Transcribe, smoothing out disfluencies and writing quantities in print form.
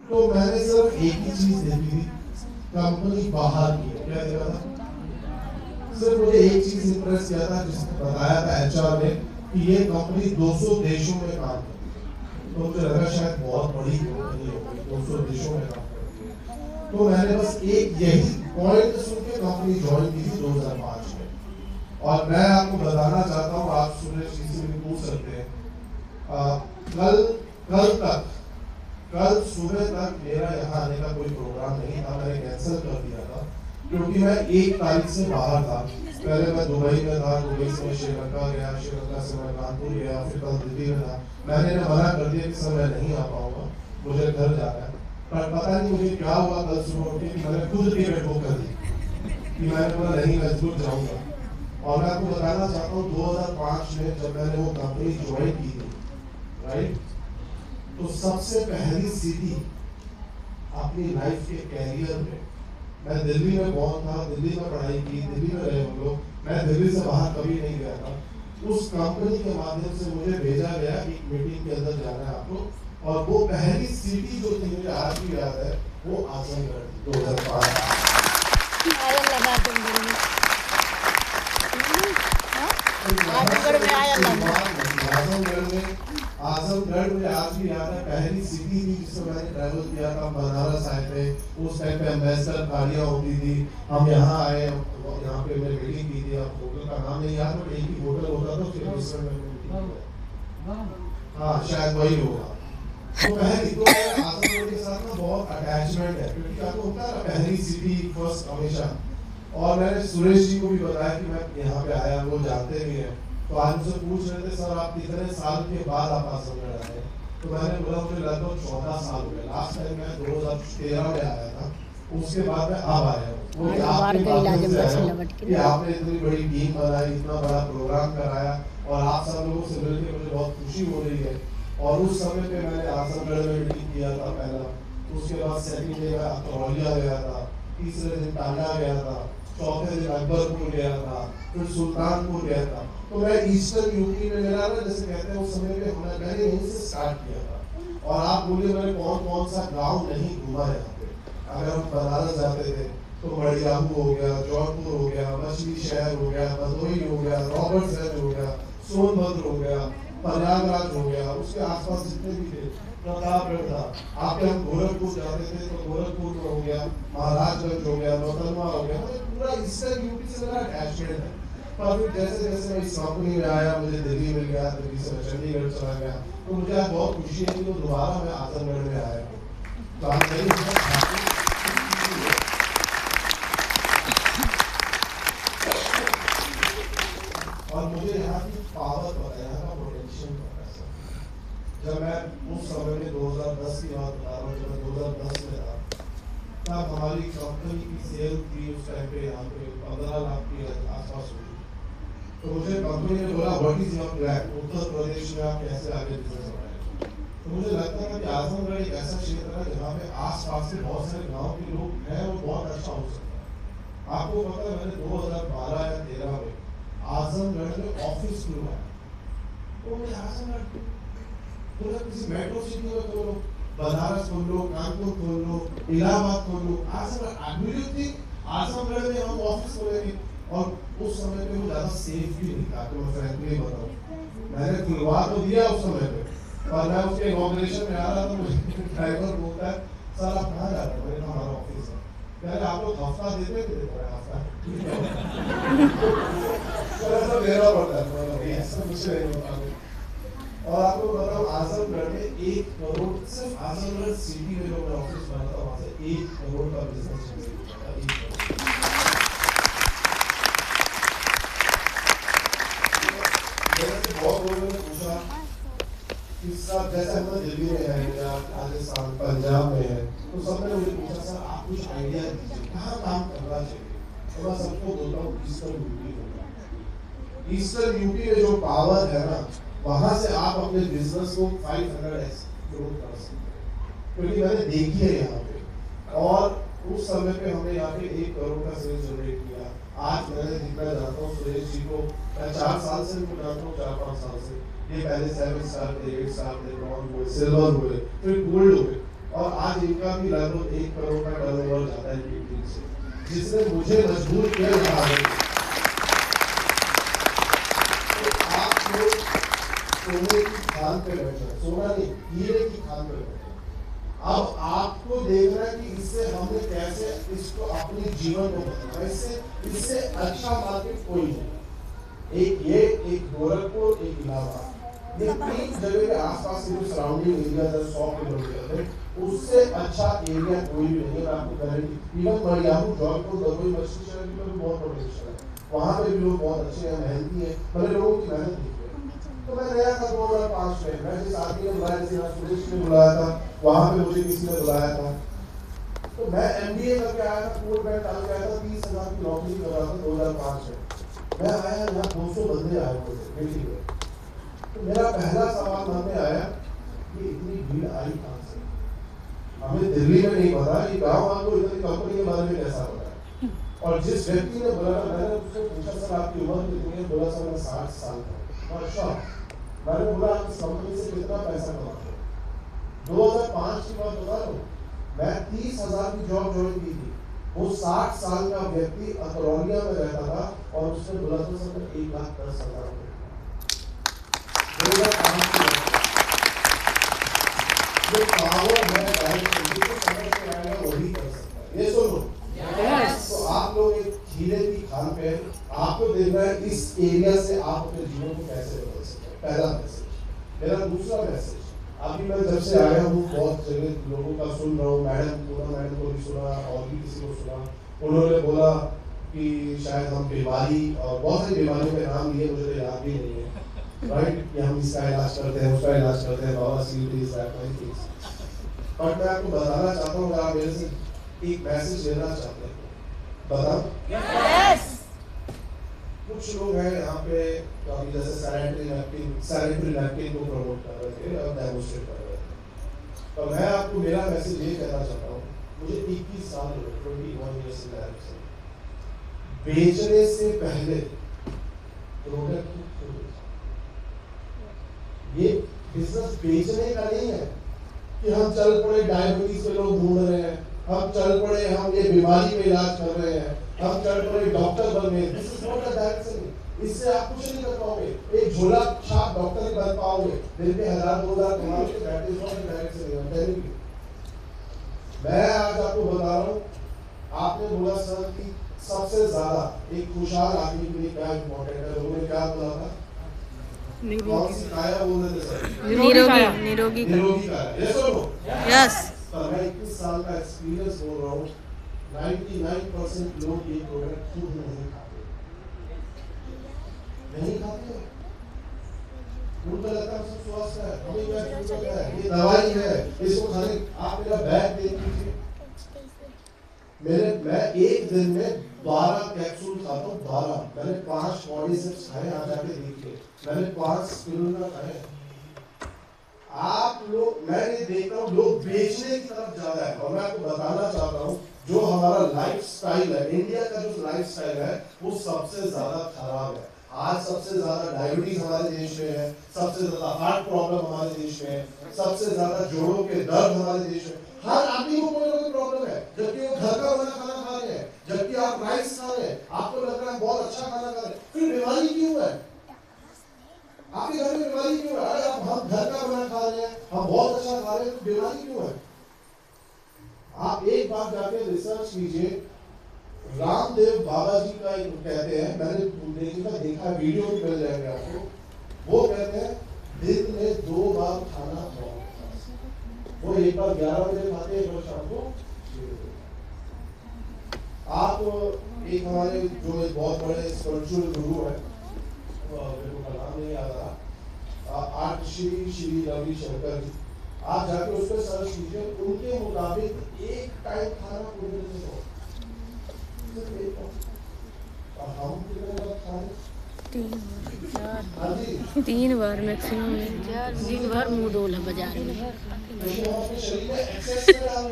तो मैंने सिर्फ एक ही चीज देखी थी, कंपनी बाहर की है। क्या देखा था? सिर्फ मुझे एक चीज इंप्रेस किया था, जिसने बताया था एचआर ने कि ये कंपनी 200 देशों में काम करती है। तो मुझे लगा शायद बहुत बड़ी कंपनी होगी, 200 देशों में काम करती है। तो मैंने बस एक यही पॉइंट सुन के कंपनी ज्वाइन की थी 2005 में। और मैं आपको बताना चाहता हूँ, आप सुरेश जी से भी पूछ सकते हैं, कल सुबह तक मेरा यहाँ आने का कोई प्रोग्राम नहीं था। मैंने कैंसिल कर दिया था क्योंकि मैं 1 तारीख से बाहर था। पहले मैं दुबई में था, दुबई से मैं श्रीलंका गया, श्रीलंका से मैं कानपुर गया, फिर कल दिल्ली में था। मैंने मना कर दिया कि सर मैं नहीं आ पाऊंगा, मुझे घर जाना है। पर पता नहीं मुझे क्या हुआ, कल सुबह उठ के मैंने खुद टिकट बुक कर दी कि मैंने बोला नहीं, मैं जरूर जाऊँगा। और मैं आपको बताना चाहता हूँ 2005 में जब मैंने वो कंपनी ज्वाइन की थी, राइट, तो सबसे पहली सीढ़ी अपनी लाइफ के कैरियर में, मैं दिल्ली में कौन था, दिल्ली में पढ़ाई की, दिल्ली में रहे हम लोग, मैं दिल्ली से बाहर कभी नहीं गया था। उस कंपनी के माध्यम से मुझे भेजा गया एक मीटिंग के अंदर जाना है आपको, और वो पहली सीढ़ी जो थी मुझे आज भी याद है, वो आजमगढ़ 2005। आजमगढ़ में आज भी याद है, पहली सिटी थी जिसमें मैंने ट्रैवल किया था। बनारस आए थे, उस टाइम पे एम्बेसडर गाड़ियाँ होती थी। हम यहाँ आए, यहाँ पे मैंने मीटिंग की थी। अब होटल का नाम नहीं याद, बट एक ही होटल होता था, उसके हाँ शायद वही होगा। तो पहली तो आजमगढ़ के साथ ना बहुत अटैचमेंट है, क्योंकि आपको होता है ना पहली सिटी फर्स्ट हमेशा। और मैंने सुरेश जी को भी बताया कि मैं यहाँ पे आया, वो जानते भी हैं। तो आज मुझसे पूछ रहे थे सर आप कितने साल के बाद आप आजमगढ़ आए? तो मैंने बोला मुझे लगभग 14 साल हो गए। लास्ट टाइम मैं 2013 में आया था, उसके बाद मैं अब आया हूँ। आपने इतनी बड़ी टीम बनाई, इतना बड़ा प्रोग्राम कराया, और आप सब लोगों से मिलकर मुझे बहुत खुशी हो रही है। और उस समय पे मैंने आजमगढ़ में मीटिंग किया था पहला, उसके बाद सेकंड डे मैं अतरौलिया गया था, तीसरे दिन टांगा गया था, चौथे दिन अकबरपुर गया था, फिर सुल्तानपुर गया था। तो मैं ईस्टर्न यूपी में मेरा ना, जैसे कहते हैं उस समय पे मैंने यहीं से स्टार्ट किया था। और आप बोलिए मैंने कौन कौन सा गांव नहीं घूमा यहाँ पे। अगर हम बनारस जाते थे तो मड़ियाहू हो गया, जौनपुर हो गया, मछली शहर हो गया, भदोही हो गया, रॉबर्ट्सगंज हो गया, सोनभद्र हो गया, प्रयागराज हो गया, उसके आसपास जितने भी थे, प्रतापगढ़ था। आपके हम गोरखपुर जाते थे तो गोरखपुर में हो गया, महाराजगंज हो गया, नौतनवा हो गया। मतलब पूरा ईस्टर्न यूपी से मेरा अटैचमेंट है। पर फिर जैसे जैसे मैं इस कंपनी में आया, मुझे दिल्ली मिल गया, दिल्ली से मैं चंडीगढ़ चला गया, तो मुझे आज बहुत खुशी है कि तो दोबारा मैं आजमगढ़ में आया हूँ। तो आज नहीं और मुझे यहाँ की पावर पता है, यहाँ का पोटेंशियल पता है सर। जब मैं उस समय में 2010 की बात बता रहा हूँ, जब मैं 2010 में था, तब हमारी कंपनी की सेल थी उस टाइम पे यहाँ पे 15 लाख के आसपास हुई। तो मुझे कंपनी ने बोला what is your plan, Uttar Pradesh में आप कैसे आगे बिजनेस बढ़ाएंगे? तो मुझे लगता था कि आजमगढ़ एक ऐसा क्षेत्र है जहाँ पे आसपास के बहुत सारे गाँव के लोग हैं, वो बहुत अच्छा हो सकता है। आपको पता है मैंने 2012 या 13 में आजमगढ़ में ऑफिस खुलवाया। तो मुझे आजमगढ़ बोला किसी मेट्रो सिटी में खोलो, बनारस खोल लो, कानपुर खोल लो, इलाहाबाद खोल लो, आजमगढ़ में हम ऑफिस खोलेंगे। और उस समय पे वो ज्यादा सेफ भी नहीं था, तो मैं फ्रैंकली बताऊं, मैंने खुलवा तो दिया उस समय पे, और मैं उसके इनॉग्रेशन में आ रहा था, मुझे ड्राइवर बोलता है सर आप कहाँ जा रहे हो? मैंने कहा हमारा ऑफिस है। पहले आप लोग हफ्ता देते थे, हफ्ता ऐसा देना पड़ता है, ऐसा कुछ नहीं होता। और आपको बताओ आजमगढ़ में 1 करोड़, सिर्फ आजमगढ़ सिटी में जो मैं ऑफिस बना था, वहाँ से 1 करोड़ का बिजनेस बहुत लोगों ने पूछा कि सर जैसे हम दिल्ली में है या राजस्थान पंजाब में है, तो सबने मुझे पूछा सर आप कुछ आइडिया दीजिए कहाँ काम करना चाहिए। तो मैं सबको बोलता हूँ ईस्टर्न यूपी होगा। ईस्टर्न यूपी में जो पावर है ना, वहां से आप अपने बिजनेस को 500x ग्रोथ कर सकते हैं, क्योंकि मैंने देखी है यहाँ पे। और उस समय पे हमने यहाँ पे 1 करोड़ का सेल्स जनरेट किया। आज मैंने जितना जानता हूँ सुरेश जी को, मैं 4 साल से भी जानता हूँ, 4-5 साल से। ये पहले 7 स्टार थे, 8 स्टार थे, ब्रॉन्ज हुए, सिल्वर हुए, फिर गोल्ड हुए। और आज इनका भी लगभग 1 करोड़ का टर्नओवर जाता है मीटिंग से, जिसने मुझे मजबूर किया रहा है। तो आप लोग सोने की खान पे बैठे, सोना नहीं हीरे की खान पे बैठे। अब आपको देखना है कि इससे हमने कैसे इसको अपने जीवन को बदलना, इससे अच्छा मार्केट कोई नहीं। एक ये, एक गोरखपुर, एक इलाहाबाद, ये 3 जगह के आसपास के जो सराउंडिंग एरिया है 100 किलोमीटर है, उससे अच्छा एरिया कोई भी नहीं है। आपको गारंटी, इवन मरियाहू, जौनपुर, दमोई, मछली शहर में बहुत पोटेंशियल है, वहाँ पे भी लोग बहुत अच्छे हैं, मेहनती है, मैंने लोगों की मेहनत देखी है। तो मैं गया था 2005 में, मैं जिस आदमी ने बुलाया, जैसे सुरेश ने बुलाया था, वहाँ पे मुझे किसी ने बुलाया था, तो मैं MBA करके आया था, कोर्ट बैंक डाल के आया था, 30,000 की नौकरी कर रहा था 2005 में। मैं आया, यहाँ 200 बंदे आए थे मीटिंग में, तो मेरा पहला सवाल मन में आया कि इतनी भीड़ आई कहाँ से? हमें दिल्ली में नहीं पता, ये गाँव आपको इतनी कंपनी के बारे में कैसा पता है? और जिस व्यक्ति ने बोला, मैंने उससे पूछा सर आपकी उम्र कितनी है? बोला सर मैं 60 साल का। अच्छा, मैंने बोला आप इस कंपनी से कितना पैसा कमाते हो? 2005 की बात बता रहा हूँ, मैं 30,000 की जॉब ज्वाइन की थी। वो 60 साल का व्यक्ति अतरौलिया में रहता था और उसने बोला था सर मैं 1,10,000 रुपये 2005 की जो पावर है समझ के आएगा वही कर सकता है। ये सुनो, तो आप लोग एक हीरे की खान पे, आपको देखना है इस एरिया से आप अपने जीवन को कैसे बदल सकते हैं। पहला मैसेज। मेरा दूसरा मैसेज, अभी मैं जब से आया हूँ बहुत जगह लोगों का सुन रहा हूँ, मैडम को भी सुना और भी किसी को सुना, उन्होंने बोला कि शायद हम बीमारी और बहुत सारी बीमारियों के नाम लिए, मुझे तो याद भी नहीं है, राइट, कि हम इसका इलाज करते हैं, उसका इलाज करते हैं, बाबा सीरीज बट मैं आपको बताना चाहता हूँ, अगर आप मेरे से एक मैसेज लेना चाहते हैं बताओ। yes! कुछ लोग हैं यहाँ पे अभी जैसे सैनिटरी नैपकिन को प्रमोट कर रहे थे और डेमोन्स्ट्रेट कर रहे थे, तो मैं आपको मेरा मैसेज ये कहना चाहता हूँ, मुझे 21 साल हो गए, 21 ईयर्स इन डायरेक्शन। बेचने से पहले प्रोडक्ट ये बिजनेस बेचने का नहीं है कि हम चल पड़े डायबिटीज पे लोग ढूंढ रहे हैं, हम चल पड़े हम ये बीमारी पे इलाज कर रहे हैं, हम चल पड़े डॉक्टर बन गए। This is not a direction. इससे आप कुछ नहीं कर पाओगे, एक झोला छाप डॉक्टर नहीं बन पाओगे, दिन पे 1,000-2,000 कमाओगे, that is not a direction. मैं आज आपको बता रहा हूँ, आपने बोला सर कि सबसे ज्यादा एक खुशहाल आदमी के लिए क्या इम्पोर्टेंट है, लोगों ने क्या बोला था? कौन सी काया बोल रहे थे सर? निरोगी काया। यस और नो? यस। मैं 21 साल का एक्सपीरियंस बोल रहा हूँ, 99% लोग ये प्रोडक्ट खुद नहीं खाते, उनको लगता है सब स्वस्थ है, हमें क्या जरूरत है, ये दवाई है, इसको खाने। आप मेरा बैग देख लीजिए, मैं एक दिन में 12 कैप्सूल खाता हूँ, 12। मैंने 5 बॉडी सिप्स खाए, आ जाके देखिए, मैंने 5 स्पिरुलिना खाए। आप लोग, मैं ये देख रहा हूँ लोग बेचने की तरफ ज्यादा है, और मैं आपको बताना चाहता हूँ जो हमारा लाइफस्टाइल है, इंडिया का जो लाइफस्टाइल है वो सबसे ज्यादा खराब है। आज सबसे ज्यादा डायबिटीज हमारे देश में है, सबसे ज्यादा हार्ट प्रॉब्लम हमारे देश में है, सबसे ज्यादा जोड़ों के दर्द हमारे देश में। हर आदमी को कोई ना कोई प्रॉब्लम है, जबकि वो घर का बना खाना खा रहे हैं, जबकि आप राइस खा रहे हैं, आपको लग रहा है बहुत अच्छा खाना खा रहे हैं, फिर बीमारी क्यों है? आपके घर में बीमारी क्यों है? अरे हम घर का बना खा रहे हैं, हम बहुत अच्छा खा रहे हैं, तो बीमारी क्यों है? आप एक बार जाके रिसर्च कीजिए, रामदेव बाबा जी का एक कहते हैं, मैंने देखा वीडियो भी मिल जाएगा आपको, वो कहते हैं दिन में 2 बार खाना खाओ। वो एक बार 11 बजे खाते हैं, एक बार शाम को। आप एक हमारे जो एक बहुत बड़े स्पिरिचुअल गुरु है, मेरे को नाम नहीं याद रहा, आर्ट श्री रविशंकर जी, आप जाके उस पर सर्च कीजिए, उनके मुताबिक एक टाइम खाना पूरे दिन में हो, हम कितने 3 बार मैक्सिमम, दिन भर मुंह धोला बाजार में।